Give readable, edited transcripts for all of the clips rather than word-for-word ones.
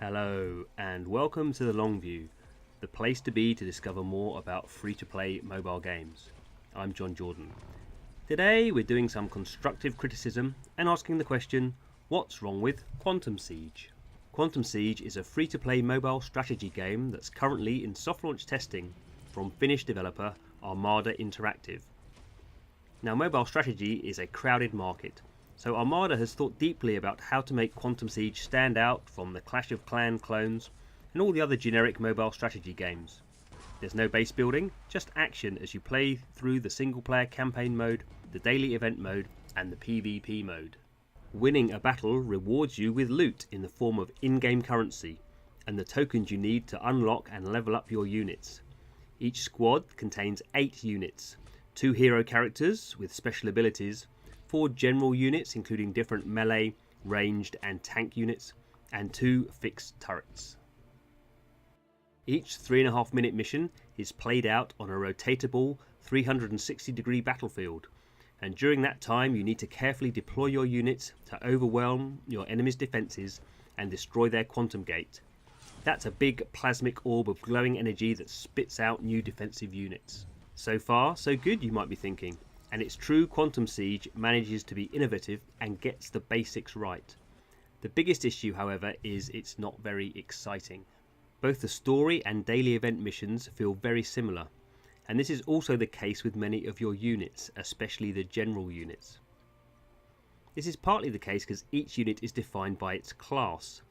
Hello and welcome to the Long View, the place to be to discover more about free-to-play mobile games. I'm John Jordan. Today we're doing some constructive criticism and asking the question, what's wrong with Quantum Siege? Quantum Siege is a free-to-play mobile strategy game that's currently in soft launch testing from Finnish developer Armada Interactive. Now, mobile strategy is a crowded market, so Armada has thought deeply about how to make Quantum Siege stand out from the Clash of Clans clones and all the other generic mobile strategy games. There's no base building, just action as you play through the single player campaign mode, the daily event mode and the PvP mode. Winning a battle rewards you with loot in the form of in-game currency and the tokens you need to unlock and level up your units. Each squad contains 8 units, 2 hero characters with special abilities, 4 general units including different melee, ranged and tank units, and 2 fixed turrets. Each 3.5 minute mission is played out on a rotatable 360-degree battlefield, and during that time you need to carefully deploy your units to overwhelm your enemy's defences and destroy their quantum gate. That's a big plasmic orb of glowing energy that spits out new defensive units. So far, so good, you might be thinking. And it's true, Quantum Siege manages to be innovative and gets the basics right. The biggest issue, however, is it's not very exciting. Both the story and daily event missions feel very similar, and this is also the case with many of your units, especially the general units. This is partly the case because each unit is defined by its class: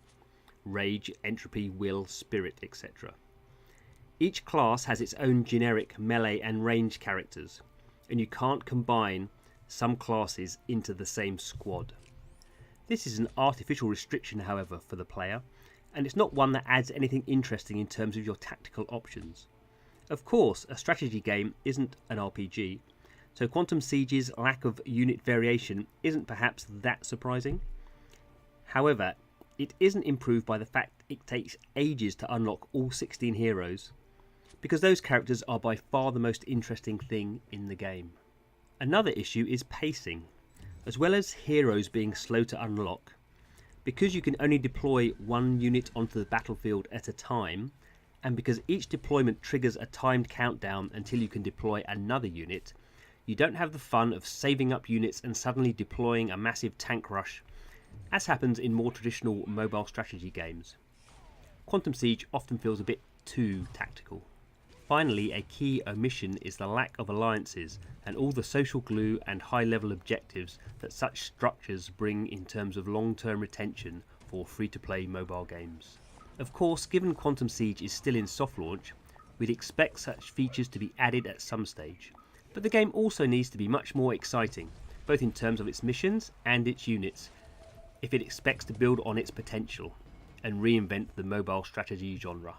rage, entropy, will, spirit, etc. Each class has its own generic melee and range characters, and you can't combine some classes into the same squad. This is an artificial restriction, however, for the player, and it's not one that adds anything interesting in terms of your tactical options. Of course, a strategy game isn't an RPG, so Quantum Siege's lack of unit variation isn't perhaps that surprising. However, it isn't improved by the fact it takes ages to unlock all 16 heroes, because those characters are by far the most interesting thing in the game. Another issue is pacing. As well as heroes being slow to unlock, because you can only deploy one unit onto the battlefield at a time, and because each deployment triggers a timed countdown until you can deploy another unit, you don't have the fun of saving up units and suddenly deploying a massive tank rush, as happens in more traditional mobile strategy games. Quantum Siege often feels a bit too tactical. Finally, a key omission is the lack of alliances and all the social glue and high-level objectives that such structures bring in terms of long-term retention for free-to-play mobile games. Of course, given Quantum Siege is still in soft launch, we'd expect such features to be added at some stage. But the game also needs to be much more exciting, both in terms of its missions and its units, if it expects to build on its potential and reinvent the mobile strategy genre.